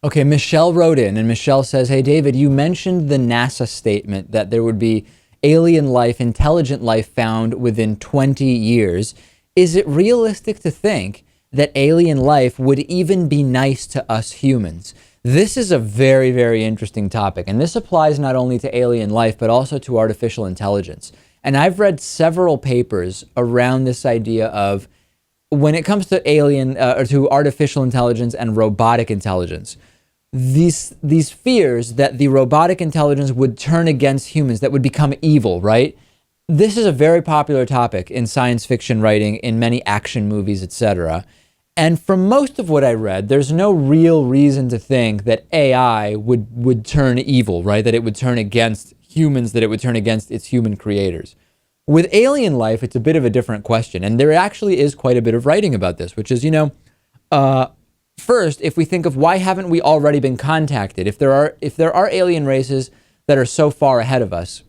Okay, Michelle wrote in, and Michelle says, hey, David, you mentioned the NASA statement that there would be alien life, intelligent life found within 20 years. Is it realistic to think that alien life would even be nice to us humans? This is a very, very interesting topic, and this applies not only to alien life, but also to artificial intelligence. And I've read several papers around this idea of when it comes to or to artificial intelligence and robotic intelligence, these fears that the robotic intelligence would turn against humans, that would become evil, right? This is a very popular topic in science fiction writing, in many action movies, etc. And from most of what I read, there's no real reason to think that AI would turn evil, right? That it would turn against humans, that it would turn against its human creators. With alien life, it's a bit of a different question. And there actually is quite a bit of writing about this, which is, first, if we think of why haven't we already been contacted? If there are alien races that are so far ahead of us,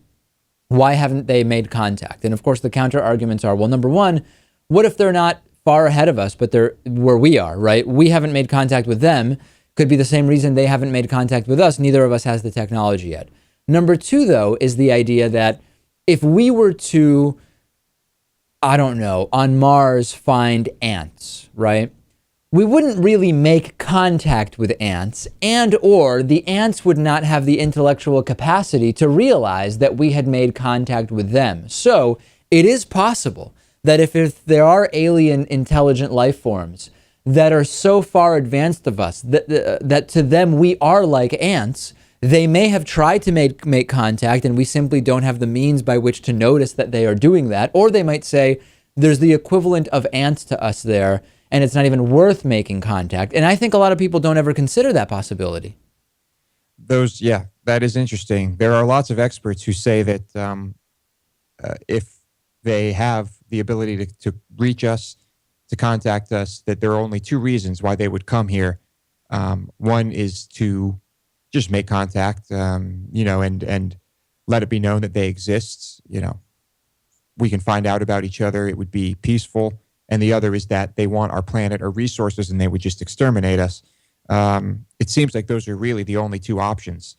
why haven't they made contact? And of course, the counter arguments are, well, number one, what if they're not far ahead of us, but they're where we are, right? We haven't made contact with them. Could be the same reason they haven't made contact with us. Neither of us has the technology yet. Number two, though, is the idea that if we were to, I don't know, on Mars find ants, right? We wouldn't really make contact with ants, and or the ants would not have the intellectual capacity to realize that we had made contact with them. So it is possible that if there are alien intelligent life forms that are so far advanced of us that to them we are like ants, they may have tried to make contact and we simply don't have the means by which to notice that they are doing that. Or they might say there's the equivalent of ants to us there, and it's not even worth making contact. And I think a lot of people don't ever consider that possibility. That is interesting. There are lots of experts who say that if they have the ability to reach us, to contact us, that there are only two reasons why they would come here. One is to just make contact, and let it be known that they exist. We can find out about each other. It would be peaceful. And the other is that they want our planet or resources and they would just exterminate us. It seems like those are really the only two options.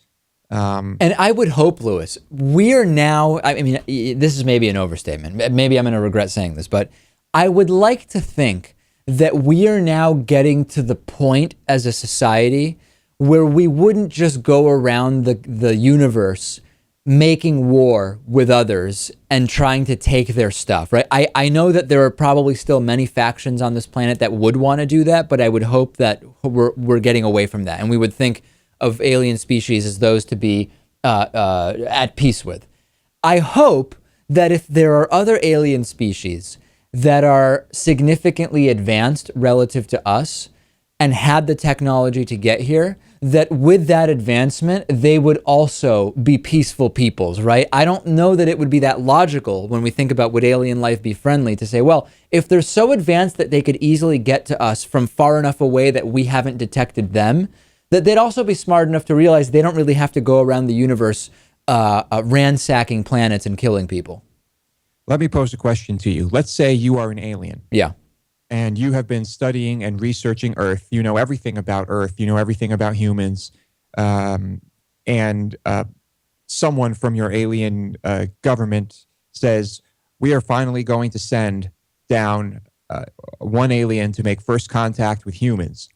And I would hope, Lewis, we are now, I mean, this is maybe an overstatement. Maybe I'm going to regret saying this, but I would like to think that we are now getting to the point as a society where we wouldn't just go around the universe making war with others and trying to take their stuff, right? I know that there are probably still many factions on this planet that would want to do that, but I would hope that we're getting away from that, and we would think of alien species as those to be at peace with. I hope that if there are other alien species that are significantly advanced relative to us and had the technology to get here, that with that advancement, they would also be peaceful peoples, right? I don't know that it would be that logical when we think about would alien life be friendly to say, well, if they're so advanced that they could easily get to us from far enough away that we haven't detected them, that they'd also be smart enough to realize they don't really have to go around the universe ransacking planets and killing people. Let me pose a question to you. Let's say you are an alien. Yeah. And you have been studying and researching Earth. You know everything about Earth. You know everything about humans. And someone from your alien government says, we are finally going to send down one alien to make first contact with humans.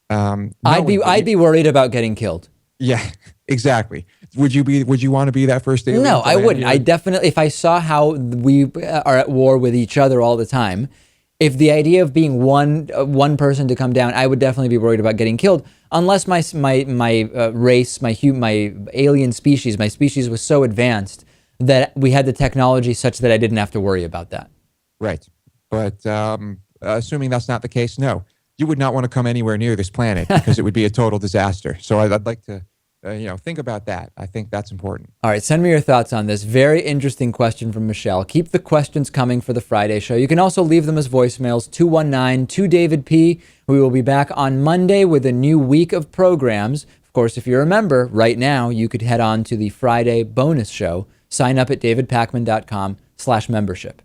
I'd be worried about getting killed. Yeah, exactly. Would you want to be that first alien? No, I wouldn't. I definitely, if I saw how we are at war with each other all the time, if the idea of being one person to come down, I would definitely be worried about getting killed. Unless my race, my alien species, my species was so advanced that we had the technology such that I didn't have to worry about that. Right, but assuming that's not the case, no, you would not want to come anywhere near this planet because it would be a total disaster. So I'd like to. Think about that. I think that's important. All right, send me your thoughts on this. Very interesting question from Michelle. Keep the questions coming for the Friday show. You can also leave them as voicemails, 219-2DavidP. We will be back on Monday with a new week of programs. Of course, if you're a member right now, you could head on to the Friday bonus show. Sign up at davidpakman.com/membership.